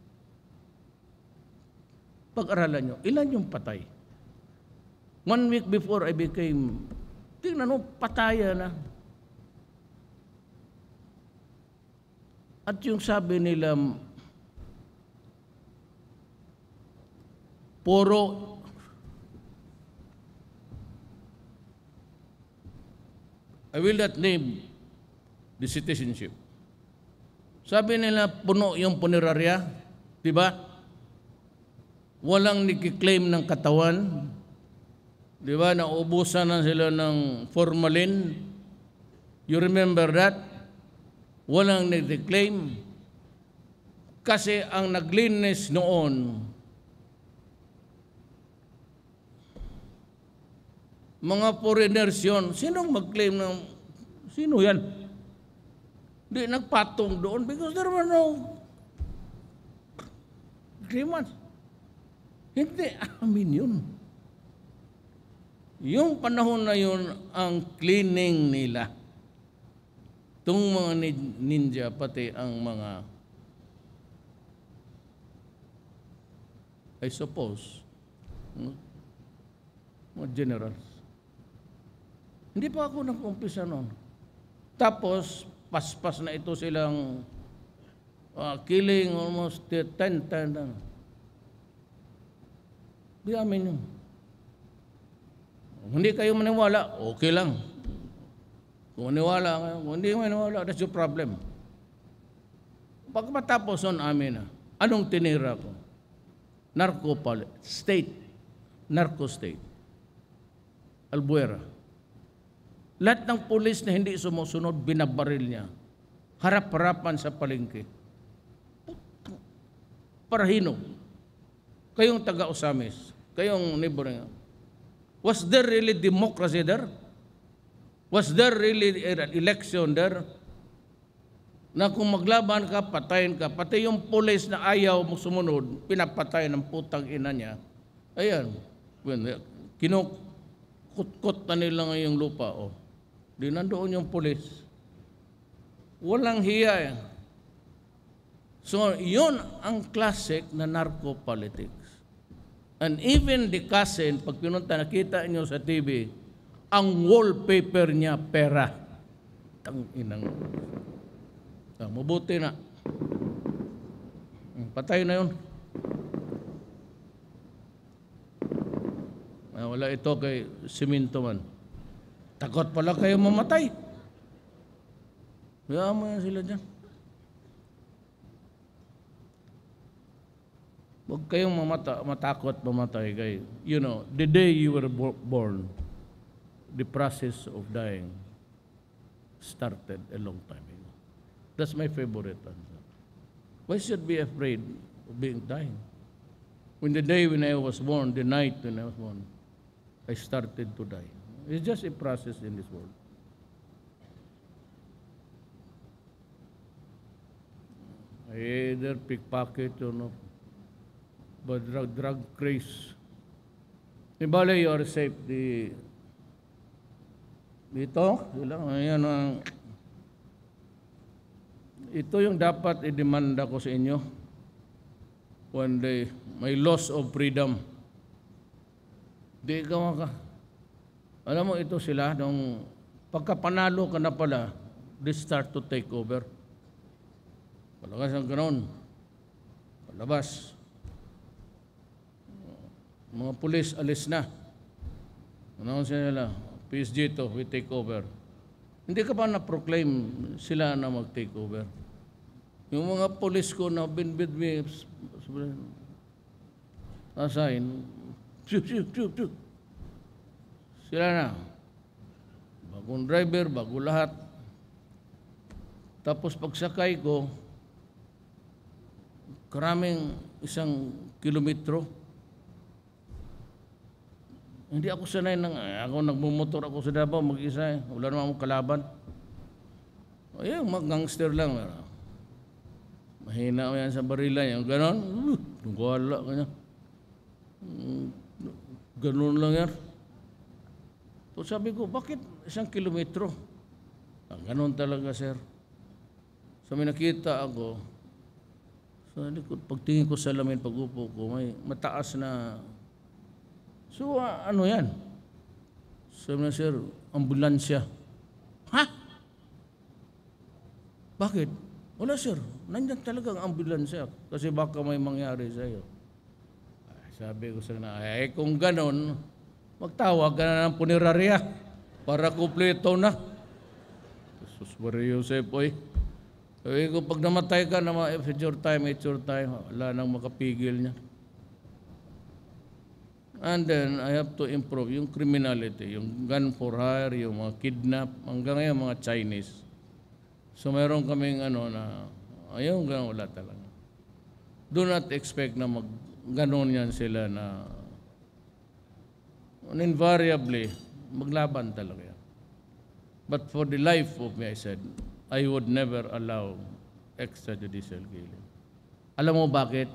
Speaker 2: Pag-aralan nyo, ilan yung patay? 1 week before I became, tingnan mo, pataya na. At yung sabi nila, puro, I will not name the citizenship. Sabi nila, puno yung punerarya, di ba? walang nikiklaim ng katawan. Di ba, naubusan na sila ng formalin. You remember that? Walang nikiklaim. Kasi ang naglinis noon, mga foreigners yun. Sinong mag-claim ng, sino yan? Di nagpatong doon because there were no agreements. Hindi amin yun. Yung panahon na yun, ang cleaning nila. Itong mga ninja, pati ang mga, I suppose, mga generals. Hindi pa ako nag-umpisa noon. Tapos, paspas na ito silang killing almost 10 times. Di amin yun. Kung hindi kayo maniwala, okay lang. Kung maniwala kayo, kung hindi maniwala, that's your problem. Pag matapos nun, amin na. Anong tinira ko? State. Narco state. Albuera. Lahat ng pulis na hindi sumusunod, binabaril niya. Harap-harapan sa palengke. Parahino. Kayong taga-Osamis, kayong neighboring. Was there really democracy there? Was there really an election there? Na kung maglaban ka, patayin ka. Pati yung pulis na ayaw mo sumunod, pinapatay ng putang ina niya. Ayan. Kinukutkot na nila ngayong lupa. Oh. Di nandoon yung pulis. Walang hiya. So, yun ang classic na narco-politics. And even the cousin, pag pinunta, nakita niyo sa TV, ang wallpaper niya, pera. Tanginang. Mabuti na. Patay na yun. Wala ito kay Siminto man. Takot pala kayo mamatay. Kaya mo yan sila dyan. Huwag kayong matakot mamatay kayo. You know, the day you were born, the process of dying started a long time ago. That's my favorite answer. Why should be afraid of being dying? When the day when I was born, the night when I was born, I started to die. It's just a process in this world. I either pickpocket or no, but drug craze. Ibale, you are safe. Dito, ayan ang, ito yung dapat i-demanda ko sa inyo. One day, may loss of freedom. Di ka maka. Alam mo, ito sila, nung pagkapanalo ka na pala, they start to take over. Palagas ang ganoon. Palabas. Mga pulis, alis na. Ano siya nila? PSG to, we take over. Hindi ka ba na-proclaim sila na mag-take over? Yung mga pulis ko na binbid me, assign, sila na. Bagong driver, bago lahat. Tapos pagsakay ko, karaming 1 kilometro. Hindi ako sanay ako nagmumotor ako sa Davao, mag-isa. Wala naman akong kalaban. Ayun, mag-gangster lang. Mahina ko yan sa barila. Yung ganon, wala ka niya. Ganon lang yan. So sabi ko, bakit 1 kilometro? Ganon talaga, sir. So may nakita ako, sa likod, pagtingin ko sa lamin, pag-upo ko, may mataas na. So ano yan? Sabi na, sir, ambulansya. Ha? Bakit? Wala, sir. Nandiyan talaga ang ambulansya. Kasi baka may mangyari sa iyo. Sabi ko sa na, kung ganon, magtawag ka na ng punerarya para kumpleto na. Jesus Maria Joseph, oy. Sabi ko, pag namatay ka, if it's your time, wala nang makapigil niya. And then I have to improve yung criminality, yung gun for hire, yung mga kidnap, hanggang ngayon mga Chinese. So meron kaming na, ayaw ganun, wala talaga. Do not expect na ganon yan sila na invariably, maglaban talaga yan. But for the life of me, I said, I would never allow extrajudicial killing. Alam mo bakit?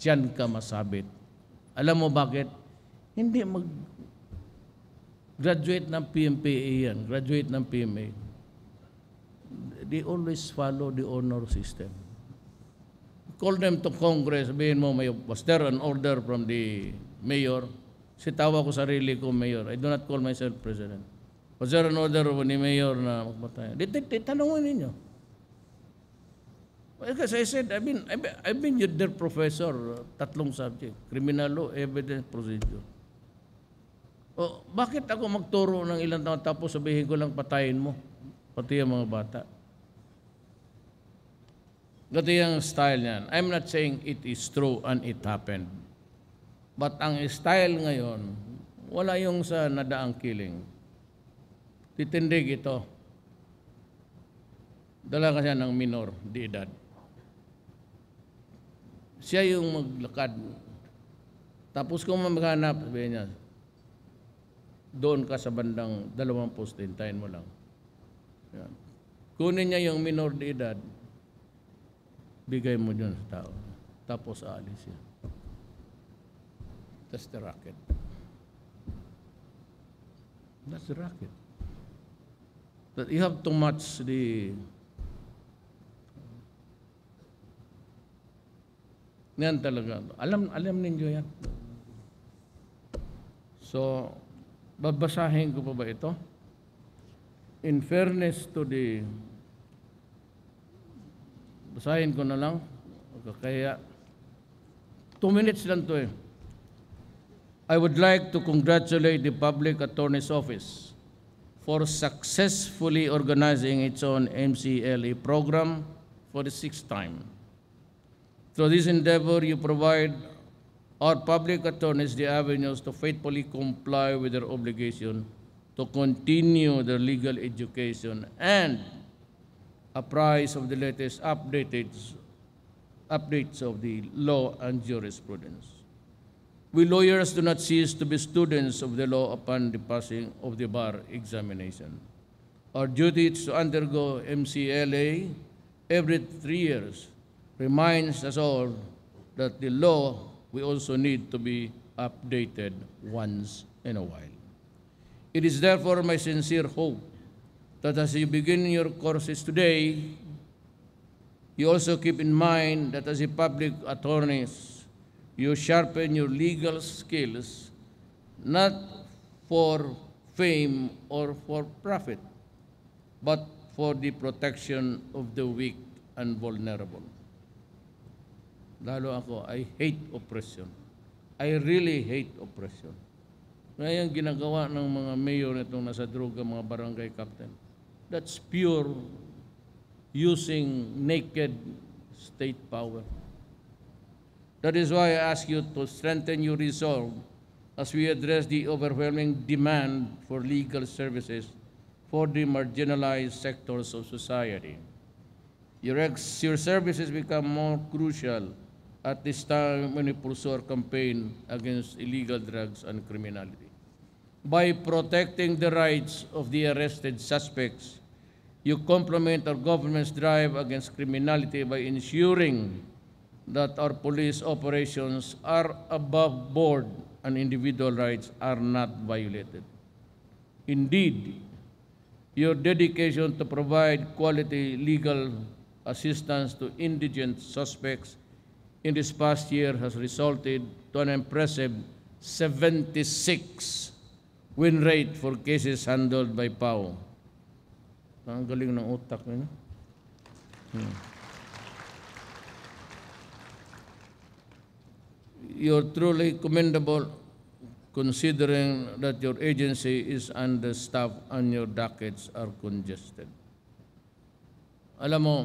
Speaker 2: Diyan ka masabit. Alam mo bakit? Hindi graduate ng PMPA yan, graduate ng PMA. They always follow the honor system. Call them to Congress, sabihin mo, was there an order from the mayor? Sitawa ko sarili ko, mayor. I do not call myself president. Was there an order from the mayor na magpatay? Tanongin ninyo. Because I said, I've been their professor, 3 subject, criminal law, evidence, procedure. O, bakit ako magturo ng ilang taon tapos sabihin ko lang patayin mo, pati ang mga bata? Gati yung style niyan. I'm not saying it is true and it happened. But ang style ngayon, wala yung sa nadaang killing. Titindig ito. Dala ka siya ng minor di edad. Siya yung maglakad. Tapos kung maghanap, sabihin niya, doon ka sa bandang 2 poste, hintayin mo lang. Yan. Kunin niya yung minor de edad, bigay mo dyan sa tao. Tapos aalis siya. That's the racket. That's the racket. That you have to match the... Yan talaga. Alam ninyo yan. So, babasahin ko pa ba ito? In fairness to the... Basahin ko na lang. Kaya, 2 minutes lang to eh. I would like to congratulate the Public Attorney's Office for successfully organizing its own MCLA program for the 6th time. Through this endeavor, you provide our public attorneys the avenues to faithfully comply with their obligation to continue their legal education and apprise of the latest updates of the law and jurisprudence. We lawyers do not cease to be students of the law upon the passing of the bar examination. Our duty is to undergo MCLA every 3 years. Reminds us all that the law we also need to be updated once in a while. It is therefore my sincere hope that as you begin your courses today, you also keep in mind that as a public attorneys, you sharpen your legal skills not for fame or for profit, but for the protection of the weak and vulnerable. Lalo ako, I hate oppression. I really hate oppression. Ngayon ginagawa ng mga mayor itong nasa droga, mga barangay captain. That's pure using naked state power. That is why I ask you to strengthen your resolve as we address the overwhelming demand for legal services for the marginalized sectors of society. Your services become more crucial at this time when we pursue our campaign against illegal drugs and criminality. By protecting the rights of the arrested suspects, you complement our government's drive against criminality by ensuring that our police operations are above board and individual rights are not violated. Indeed, your dedication to provide quality legal assistance to indigent suspects in this past year has resulted to an impressive 76 win rate for cases handled by PAO. Ang galing ng utak nyo. You're truly commendable considering that your agency is understaffed and your dockets are congested. Alam mo,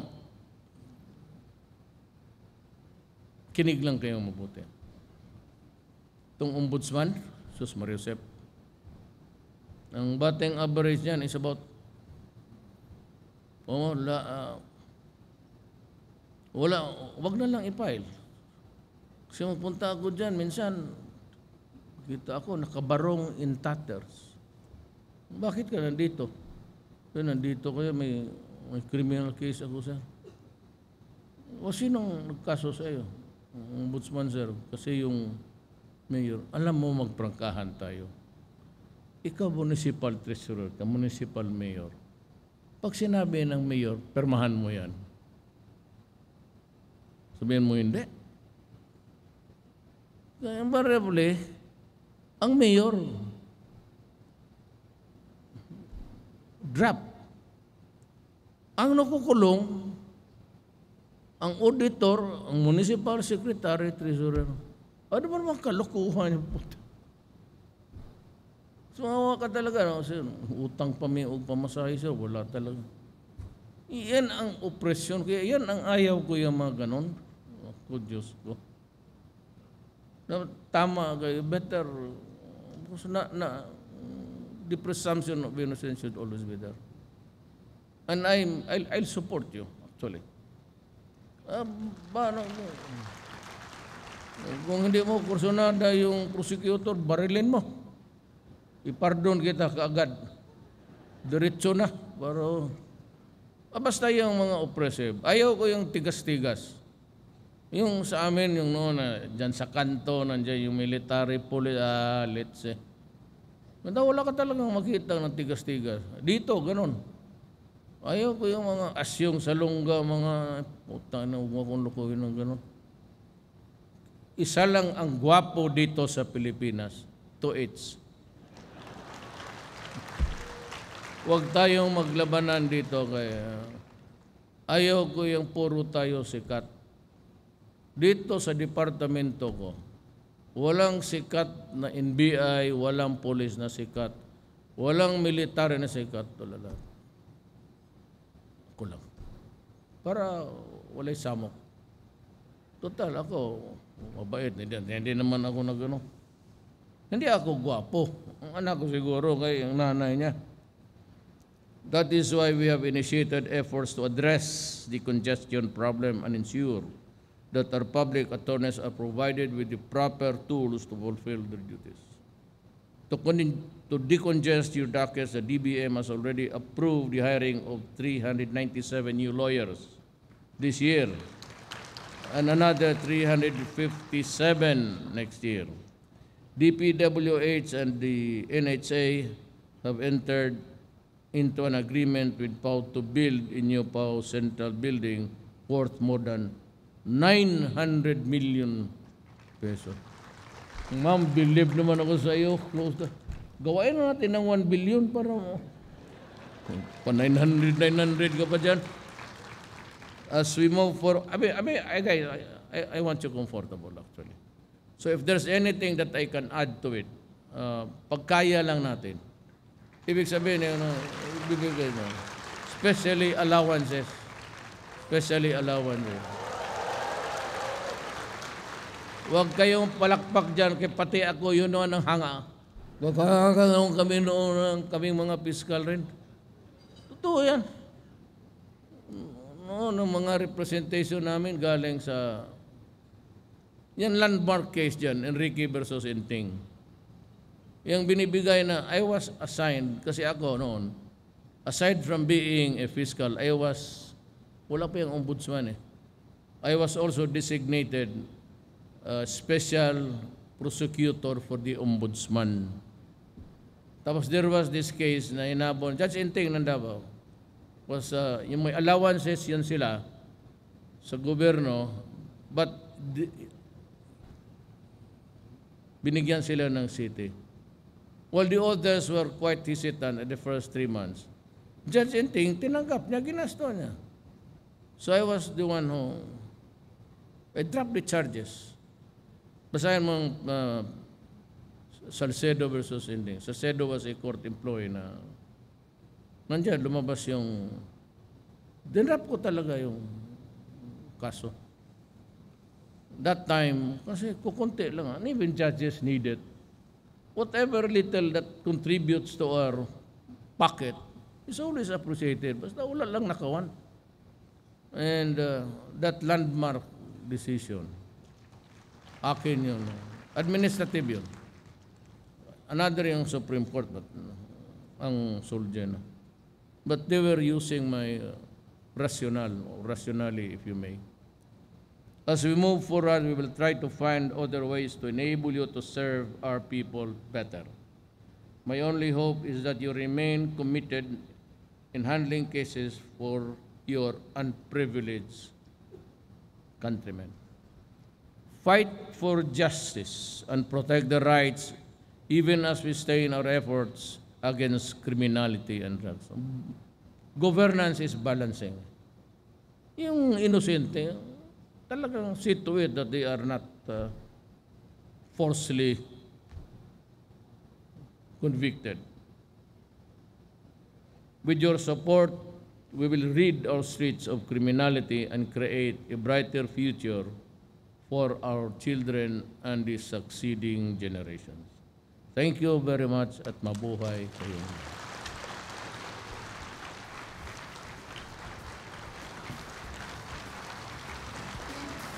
Speaker 2: kinig lang kayong mabuti. Itong ombudsman, Sus Mariusep, ang batting average niyan is about wag na lang i-file. Kasi magpunta ako dyan, minsan, kita ako, nakabarong in tatters. Bakit ka nandito? Nandito kaya may criminal case ako, sir. O sinong nagkaso sa iyo? Ang ombudsman, sir. Kasi yung mayor, alam mo magprangkahan tayo. Ikaw municipal treasurer ka, municipal mayor. Pag sinabi ng mayor, permahan mo yan. Sabihin mo hindi. Kaya invariably, ang mayor, drop. Ang nakukulong, ang auditor, ang municipal secretary, treasurer. Ano ba naman kalukuhan yung puto? Sumawa ka talaga, no? Sir, utang pa may pamasahe, sir, wala talaga. Yan ang opresyon, kaya yan ang ayaw ko yung mga ganon. Ako, Diyos ko. Tama kayo, better, the presumption of innocence should always be there. And I'll support you, actually. Kung hindi mo kursunada yung prosecutor, barilin mo. Ipardon kita kaagad. Diretso na. Pero, basta yung mga oppressive. Ayaw ko yung tigas-tigas. Yung sa amin, yung noon, dyan sa kanto, nandiyan yung military police, let's say. Wala ka talagang makita ng tigas-tigas. Dito, ganun. Ayaw ko yung mga asyong salungga, mga puta na huwag akong lukuhin ng ganun. Isa lang ang gwapo dito sa Pilipinas. To its. Huwag tayong maglabanan dito kaya ayaw ko yung puro tayo sikat. Dito sa departamento ko, walang sikat na NBI, walang police na sikat, walang military na sikat. Tulala. Ako lang. Para walay samok. Total, ako, mabait. Hindi naman ako na gano'n. Hindi ako gwapo. Ang anak ko siguro kay ang nanay niya. That is why we have initiated efforts to address the congestion problem and ensure that our public attorneys are provided with the proper tools to fulfill their duties. To decongest your dockets, the DBM has already approved the hiring of 397 new lawyers this year and another 357 next year. DPWH and the NHA have entered into an agreement with PAO to build a new PAO Central building worth more than 900 million pesos. Ma'am, believe naman ako sa iyo. Gawain na natin ng 1 billion para pa 900 ka pa dyan. As we move forward, I want you comfortable actually. So if there's anything that I can add to it, pagkaya lang natin. Ibig sabihin, bibigay mo. Especially allowances. Huwag kayong palakpak dyan, kaya pati ako yun noon ang hanga. Magkakaroon kami noon, kaming mga fiscal rin. Totoo yan. Noon, ang mga representation namin galing sa... Yan landmark case dyan, Enrique versus Inting. Yung binibigay na, I was assigned, kasi ako noon, aside from being a fiscal, wala pa yung ombudsman eh. I was also designated special prosecutor for the ombudsman. Tapos there was this case na inabon, Judge Inting ng Davao, was yung may allowances yan sila sa gobyerno, but binigyan sila ng city. While the others were quite hesitant at the first 3 months. Judge Inting, tinanggap niya, ginasto niya. So I was the one who, I dropped the charges. Basahin mo Salcedo versus Inting. Salcedo was a court employee na nandiyan, lumabas yung, dinrap ko talaga yung kaso. that time, kasi kukunti lang, and even judges need it. Whatever little that contributes to our pocket is always appreciated. Basta wala lang nakawan. And that landmark decision, akin yun. Administrative yun. Another yung Supreme Court, but ang Solgena. But they were using my rationally, if you may. As we move forward, we will try to find other ways to enable you to serve our people better. My only hope is that you remain committed in handling cases for your unprivileged countrymen. Fight for justice and protect the rights even as we stay in our efforts against criminality and drugs. Governance is balancing. Yung inosente, talagang see to it that they are not falsely convicted. With your support, we will rid our streets of criminality and create a brighter future for our children and the succeeding generations. Thank you very much at mabuhay kayo.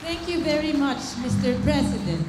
Speaker 3: Thank you very much, Mr. President.